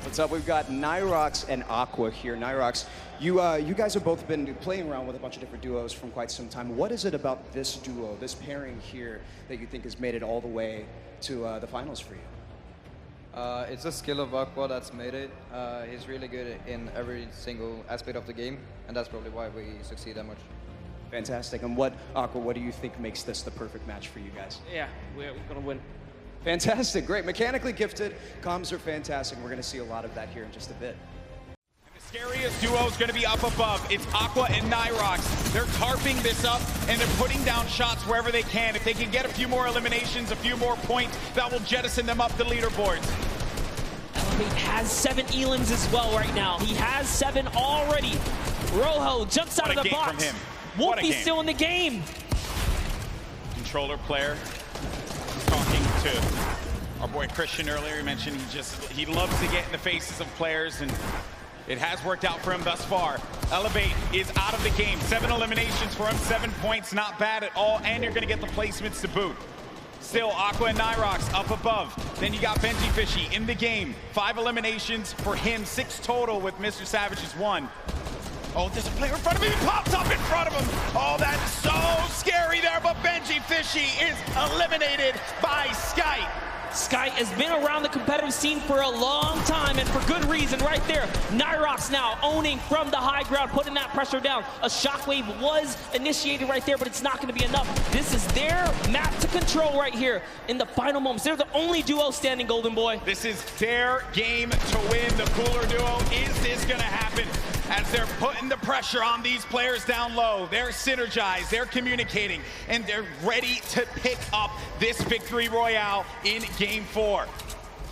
What's up? We've got nuubix and Aqua here. nuubix, you guys have both been playing around with a bunch of different duos from quite some time. What is it about this duo, this pairing here, that you think has made it all the way to the finals for you? It's the skill of Aqua that's made it. He's really good in every single aspect of the game, and that's probably why we succeed that much. Fantastic. And Aqua, what do you think makes this the perfect match for you guys? Yeah, we're going to win. Fantastic, great. Mechanically gifted, comms are fantastic. We're going to see a lot of that here in just a bit. The scariest duo is going to be up above. It's Aqua and nuubix. They're tarping this up, and they're putting down shots wherever they can. If they can get a few more eliminations, a few more points, that will jettison them up the leaderboards. Elevate has 7 elims as well right now. He has 7 already. Rojo jumps out of the box. From him. Wolfie's still in the game. Controller player. Talking to our boy Christian earlier, he mentioned he loves to get in the faces of players, and it has worked out for him thus far. Elevate is out of the game. 7 eliminations for him, 7 points, not bad at all, and you're gonna get the placements to boot. Still, Aqua and nuubix up above. Then you got Benji Fishy in the game. 5 eliminations for him, 6 total with Mr. Savage's 1. Oh, there's a player in front of him. He pops up in front of him. Oh, that's so scary there, but Benji Fishy is eliminated by Sky. Sky has been around the competitive scene for a long time, and for good reason right there. nuubix now owning from the high ground, putting that pressure down. A shockwave was initiated right there, but it's not going to be enough. This is their map to control right here in the final moments. They're the only duo standing, Golden Boy. This is their game to win. The cooler duo. Is this going to happen? As they're putting the pressure on these players down low. They're synergized, they're communicating, and they're ready to pick up this victory royale in Game 4.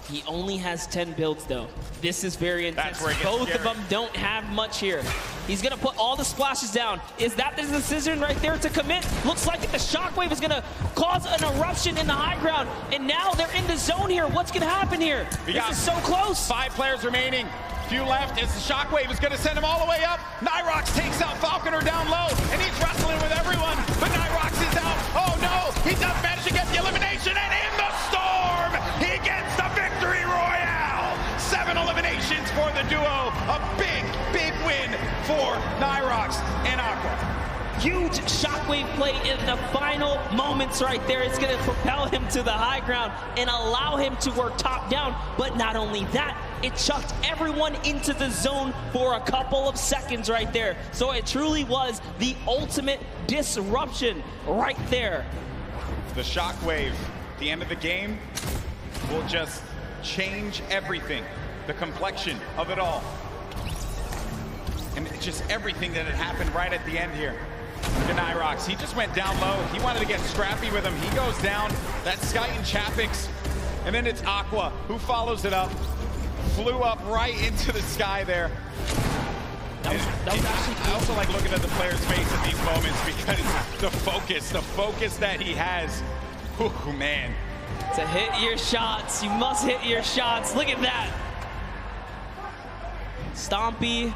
He only has 10 builds, though. This is very intense. Both of them don't have much here. He's going to put all the splashes down. Is that the decision right there to commit? Looks like the shockwave is going to cause an eruption in the high ground, and now they're in the zone here. What's going to happen here? This is so close. 5 players remaining. Few left as the shockwave is going to send him all the way up. nuubix takes out Falconer down low, and he's wrestling with everyone, but nuubix is out. Oh no, he does manage to get the elimination, and in the storm, he gets the victory royale. 7 eliminations for the duo. A big, big win for nuubix and Aqua. Huge shockwave play in the final moments right there. It's going to propel him to the high ground and allow him to work top down. But not only that, it chucked everyone into the zone for a couple of seconds right there. So it truly was the ultimate disruption right there. The shockwave, the end of the game, will just change everything. The complexion of it all. And just everything that had happened right at the end here. nuubix, he just went down low. He wanted to get scrappy with him. He goes down. That's Sky and Chapix. And then it's Aqua who follows it up. Flew up right into the sky there. That was actually cool. I also like looking at the player's face at these moments because the focus that he has. Oh man. To hit your shots, you must hit your shots. Look at that. Stompy,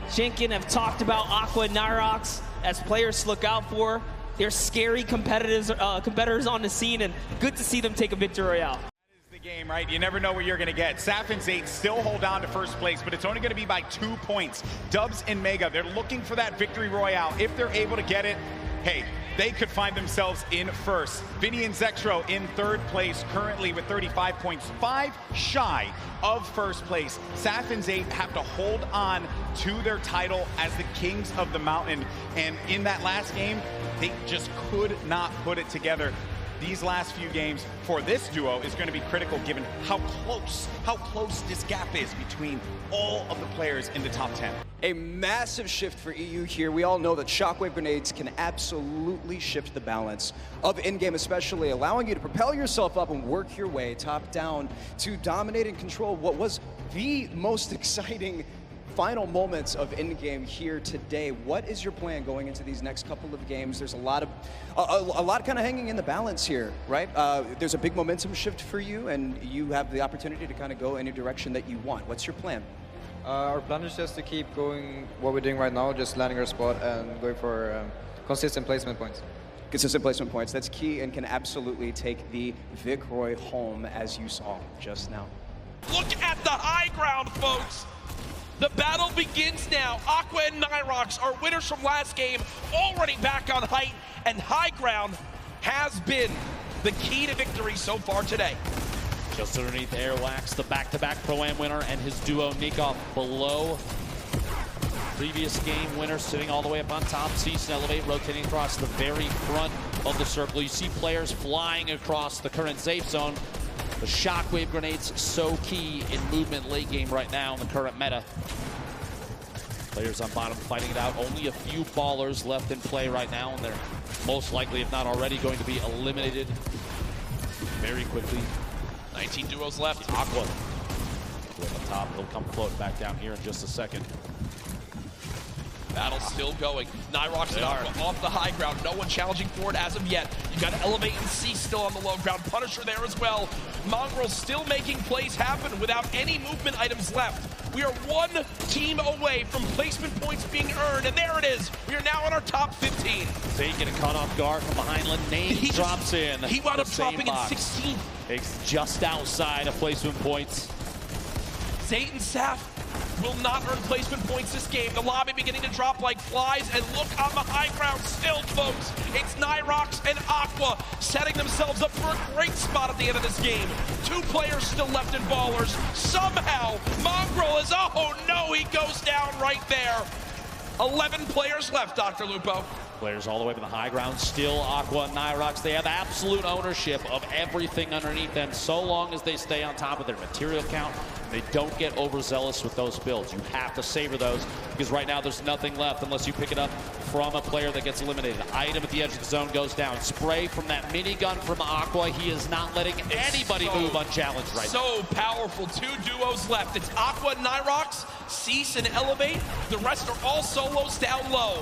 Jinkin have talked about Aqua and nuubix as players to look out for. They're scary competitors on the scene, and good to see them take a victory royale. Game, right? You never know what you're going to get. Saf and Zate still hold on to first place, but it's only going to be by 2 points. Dubs and Mega, they're looking for that victory royale. If they're able to get it, hey, they could find themselves in first. Vinny and Zextro in 3rd place currently with 35 points, 5 shy of first place. Saf and Zate have to hold on to their title as the kings of the mountain, and in that last game, they just could not put it together. These last few games for this duo is going to be critical given how close this gap is between all of the players in the top 10. A massive shift for EU here. We all know that shockwave grenades can absolutely shift the balance of in-game, especially allowing you to propel yourself up and work your way top down to dominate and control what was the most exciting final moments of in-game here today. What is your plan going into these next couple of games? There's a lot kind of hanging in the balance here, right? There's a big momentum shift for you, and you have the opportunity to kind of go any direction that you want. What's your plan? Our plan is just to keep going what we're doing right now, just landing our spot and going for consistent placement points. Consistent placement points, that's key and can absolutely take the Vic Roy home, as you saw just now. Look at at the high ground, folks. The battle begins now. Aqua and nuubix are winners from last game, already back on height, and high ground has been the key to victory so far today. Just underneath Airwax, the back-to-back Pro-Am winner, and his duo Nikov below. Previous game winner sitting all the way up on top. Cease and Elevate rotating across the very front of the circle. You see players flying across the current safe zone. The shockwave grenades so key in movement late game right now in the current meta. Players on bottom fighting it out. Only a few ballers left in play right now, and they're most likely, if not already, going to be eliminated very quickly. 19 duos left. Aqua on the top. He'll come floating back down here in just a second. Battle's still going. nuubix and Aqua off the high ground. No one challenging for it as of yet. You got Elevate and C still on the low ground. Punisher there as well. Mongrel still making plays happen without any movement items left. We are one team away from placement points being earned, and there it is. We are now in our top 15. Zay getting caught off guard from behind. Name drops in. He wound up dropping in 16th. It's just outside of placement points. Zay and Saf will not earn placement points this game. The lobby beginning to drop like flies, and look on the high ground still, folks. It's nuubix and Aqua setting themselves up for a great spot at the end of this game. 2 players still left in ballers. Somehow, Mongrel is, oh no, he goes down right there. 11 players left, Dr. Lupo. Players all the way to the high ground, still Aqua and nuubix. They have absolute ownership of everything underneath them so long as they stay on top of their material count. They don't get overzealous with those builds. You have to savor those because right now there's nothing left unless you pick it up from a player that gets eliminated. Item at the edge of the zone goes down. Spray from that minigun from Aqua. He is not letting anybody move unchallenged right now. So powerful. 2 duos left. It's Aqua and nuubix, Cease and Elevate. The rest are all solos down low.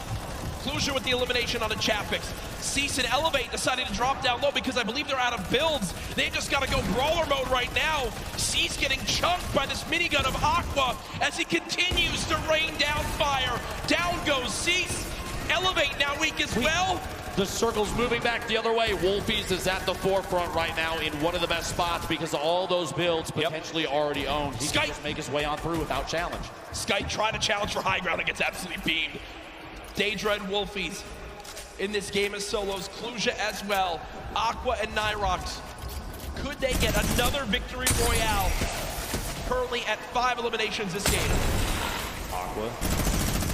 Clusia with the elimination on a Chapix. Cease and Elevate decided to drop down low because I believe they're out of builds. They just got to go brawler mode right now. Cease getting chunked by this minigun of Aqua as he continues to rain down fire. Down goes Cease. Elevate now weak as well. The circle's moving back the other way. Wolfies is at the forefront right now in one of the best spots because of all those builds potentially already owned. He can just make his way on through without challenge. Skype trying to challenge for high ground and gets absolutely beamed. Daedra and Wolfies in this game as solos. Clusia as well. Aqua and nuubix. Could they get another victory royale? Currently at 5 eliminations this game. Aqua,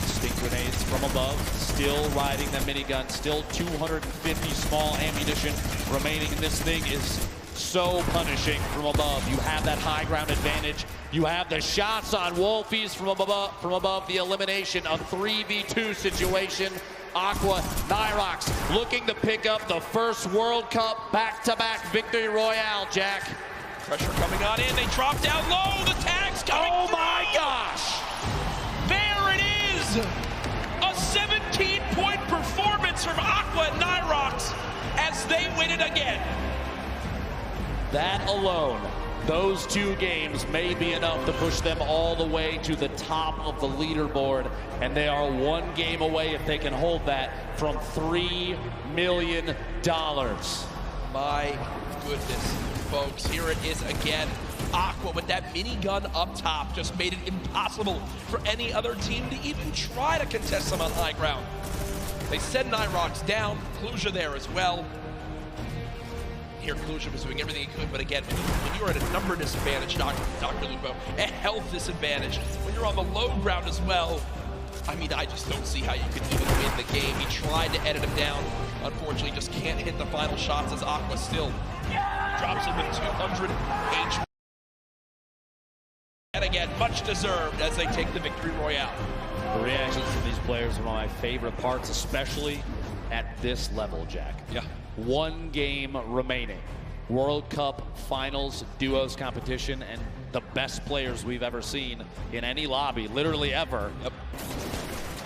stink grenades from above, still riding the minigun, still 250 small ammunition remaining, and this thing is so punishing from above. You have that high ground advantage. You have the shots on Wolfies from above the elimination, a 3v2 situation. Aqua, nuubix looking to pick up the first World Cup back-to-back victory royale, Jack. Pressure coming on in, they drop down low, the tag's coming Oh my gosh! There it is! A 17-point performance from Aqua and nuubix as they win it again. That alone, those 2 games may be enough to push them all the way to the top of the leaderboard, and they are 1 game away, if they can hold that, from $3 million. My goodness, folks, here it is again. Aqua with that minigun up top just made it impossible for any other team to even try to contest them on high ground. They send nuubix down, Clusia there as well. Here, Clusia was doing everything he could, but again, when you're at a number disadvantage, Dr. Lupo, a health disadvantage, when you're on the low ground as well, I mean, I just don't see how you could even win the game. He tried to edit him down. Unfortunately, just can't hit the final shots as Aqua still drops him with 200 HP. And again, much deserved as they take the victory royale. The reactions from these players are one of my favorite parts, especially at this level, Jack. Yeah. 1 game remaining. World Cup Finals Duos competition, and the best players we've ever seen in any lobby, literally ever. Yep.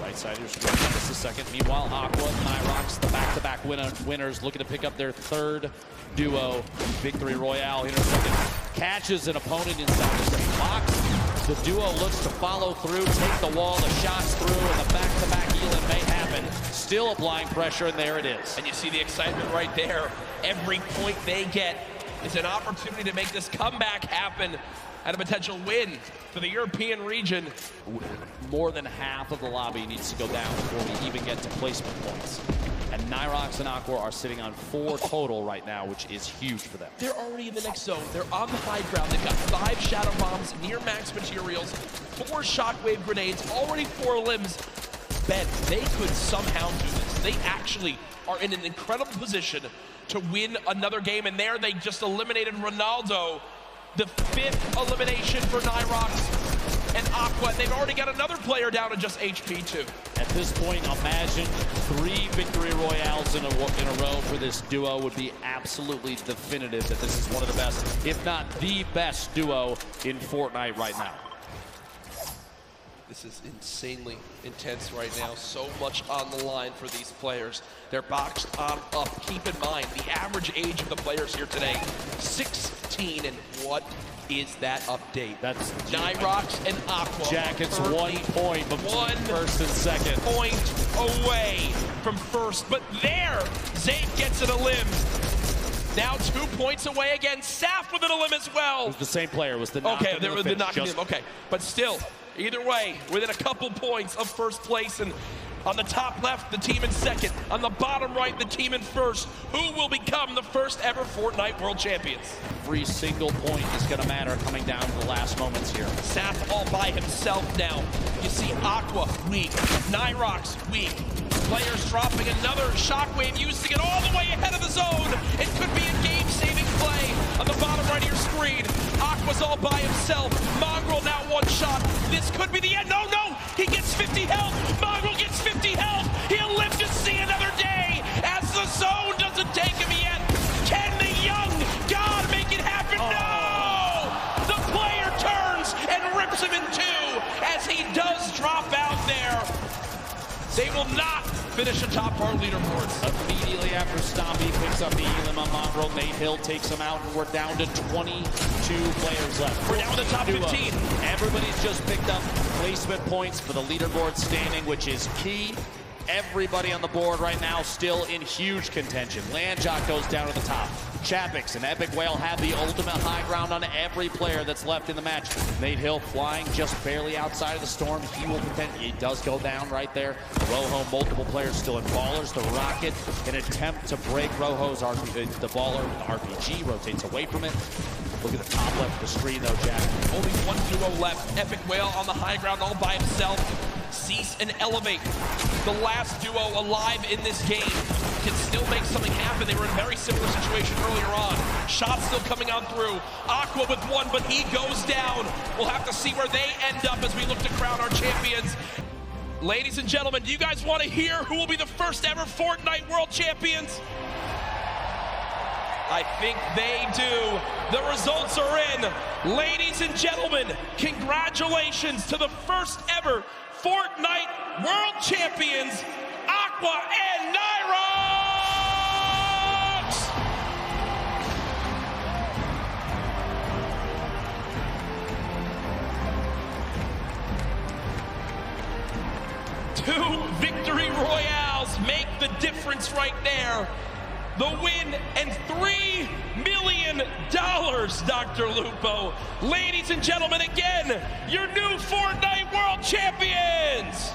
Right side here, just a second. Meanwhile, Aqua and nuubix, the back-to-back winners, looking to pick up their 3rd duo victory royale here in a second. Catches an opponent inside the box. The duo looks to follow through, take the wall, the shots through, and the back-to-back healing may happen. Still applying pressure, and there it is. And you see the excitement right there. Every point they get is an opportunity to make this comeback happen. and a potential win for the European region. More than half of the lobby needs to go down before we even get to placement points. And nuubix and Aqua are sitting on 4 total right now, which is huge for them. They're already in the next zone. They're on the high ground. They've got 5 shadow bombs, near max materials, 4 shockwave grenades, already 4 limbs. Ben, they could somehow do this. They actually are in an incredible position to win another game, and there they just eliminated Ronaldo. The 5th elimination for nuubix and Aqua. They've already got another player down to just HP too. At this point, imagine 3 victory royales in a row for this duo would be absolutely definitive that this is one of the best, if not the best duo in Fortnite right now. This is insanely intense right now. So much on the line for these players. They're boxed on up. Keep in mind, the average age of the players here today, 16. And what is that update? That's nuubix and Aqua. Jack, it's 1 point between first and second. Point away from first. But there, Zayd gets it a limb. Now 2 points away again. Saf with it a limb as well. It was the same player. It was the knock. Okay, there was the knock. Okay, but still, either way, within a couple points of first place. And on the top left, the team in second. On the bottom right, the team in first. Who will become the first ever Fortnite World Champions? Every single point is going to matter coming down to the last moments here. Saf all by himself now. You see Aqua weak, nuubix weak. Players dropping another shockwave, using it all the way ahead of the zone. It could be a game-saving play on the bottom right of your screen. Aqua's all by himself. Mongrel now 1 shot. This could be the end. No, no! He gets 50 health. Mongrel gets 50 health. He'll live to see another day as the zone doesn't take him yet. Can the young god make it happen? No! The player turns and rips him in 2 as he does drop out there. They will not finish atop our leaderboards. Immediately after Stompy picks up the elim on Mongrel, Nate Hill takes him out, and we're down to 22 players left. We're down to the top 15. Everybody's just picked up placement points for the leaderboard standing, which is key. Everybody on the board right now still in huge contention. Landjock goes down to the top. Chapix and Epic Whale have the ultimate high ground on every player that's left in the match. Nate Hill flying just barely outside of the storm. He does go down right there. Rojo, multiple players still in Ballers. The Rocket, an attempt to break Rojo's the Baller RPG, rotates away from it. Look at the top left of the screen though, Jack. Only 1 duo left. Epic Whale on the high ground all by himself. Cease and Elevate, the last duo alive in this game, can still make something happen. They were in a very similar situation earlier on. Shots still coming out through. Aqua with 1, but he goes down. We'll have to see where they end up as we look to crown our champions. Ladies and gentlemen, do you guys want to hear who will be the first ever Fortnite World Champions? I think they do. The results are in. Ladies and gentlemen, congratulations to the first ever Fortnite World Champions, Aqua and nuubix! 2 victory royales make the difference right there. The win and $3 million, Dr. Lupo. Ladies and gentlemen, again, your new Fortnite World Champions!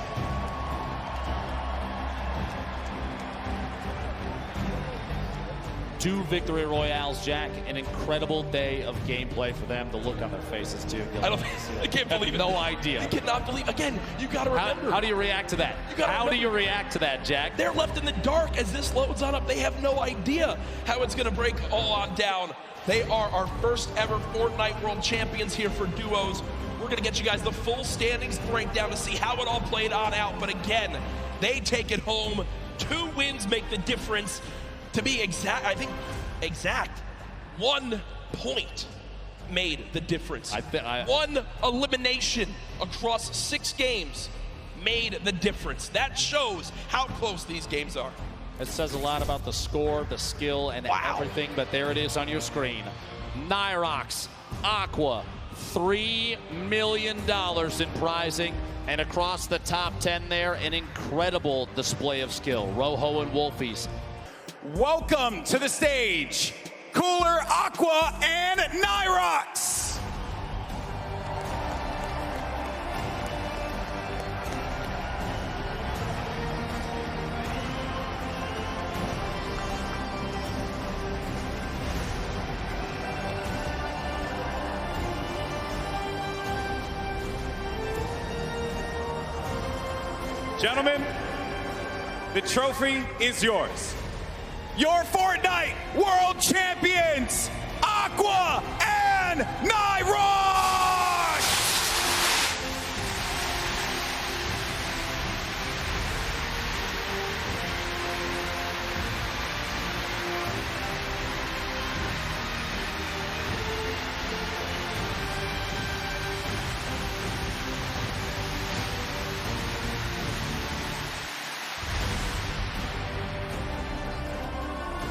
Two victory royales, Jack. An incredible day of gameplay for them. The look on their faces, too. I can't believe it. No idea. I cannot believe. Again, you got to remember. How do you react to that? How do you react to that, Jack? They're left in the dark as this loads on up. They have no idea how it's going to break all on down. They are our first ever Fortnite World Champions here for duos. We're going to get you guys the full standings breakdown to see how it all played on out. But again, they take it home. 2 wins make the difference. To be exact, I think exact, 1 point made the difference. 1 elimination across 6 games made the difference. That shows how close these games are. It says a lot about the score, the skill, and everything, but there it is on your screen. nuubix, Aqua, $3 million in prizing, and across the top 10 there, an incredible display of skill. Rojo and Wolfies. Welcome to the stage, Cooler, Aqua, and nuubix. Gentlemen, the trophy is yours. Your Fortnite World Champions, Aqua and nuubix!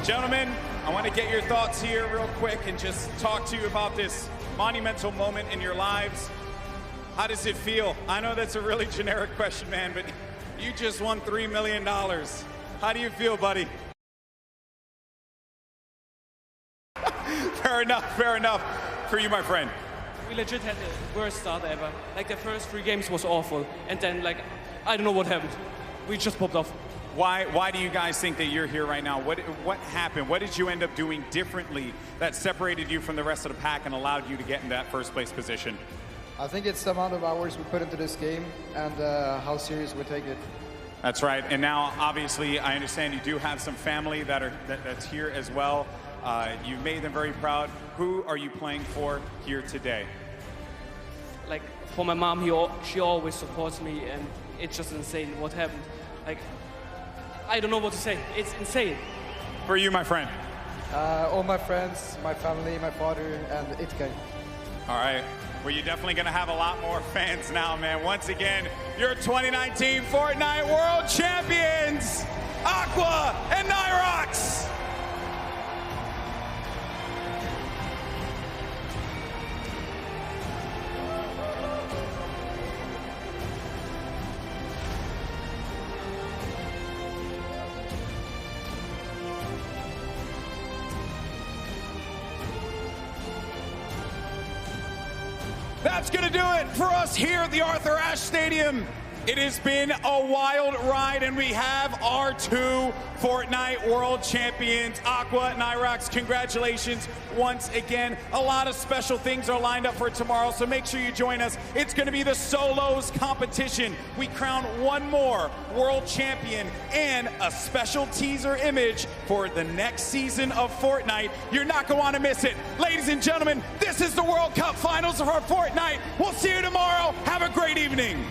Gentlemen, I want to get your thoughts here real quick and just talk to you about this monumental moment in your lives. How does it feel? I know that's a really generic question, man, but you just won $3 million. How do you feel, buddy? Fair enough for you, my friend. We legit had the worst start ever. Like the first 3 games was awful, and then like, I don't know what happened. We just popped off. Why do you guys think that you're here right now? What happened? What did you end up doing differently that separated you from the rest of the pack and allowed you to get in that first place position? I think it's the amount of hours we put into this game and how serious we take it. That's right. And now, obviously, I understand you do have some family that's here as well. You've made them very proud. Who are you playing for here today? Like for my mom, she always supports me, and it's just insane what happened. Like, I don't know what to say. It's insane. For you, my friend? All my friends, my family, my father, and Itke. All right. Well, you're definitely going to have a lot more fans now, man. Once again, your 2019 Fortnite World Champions, Aqua and nuubix! That's going to do it for us here at the Arthur Ashe Stadium. It has been a wild ride, and we have our 2 Fortnite World Champions, Aqua and nuubix. Congratulations once again. A lot of special things are lined up for tomorrow, so make sure you join us. It's going to be the solos competition. We crown 1 more world champion and a special teaser image for the next season of Fortnite. You're not going to want to miss it. Ladies and gentlemen, this is the World Cup Finals for Fortnite. We'll see you tomorrow. Have a great evening.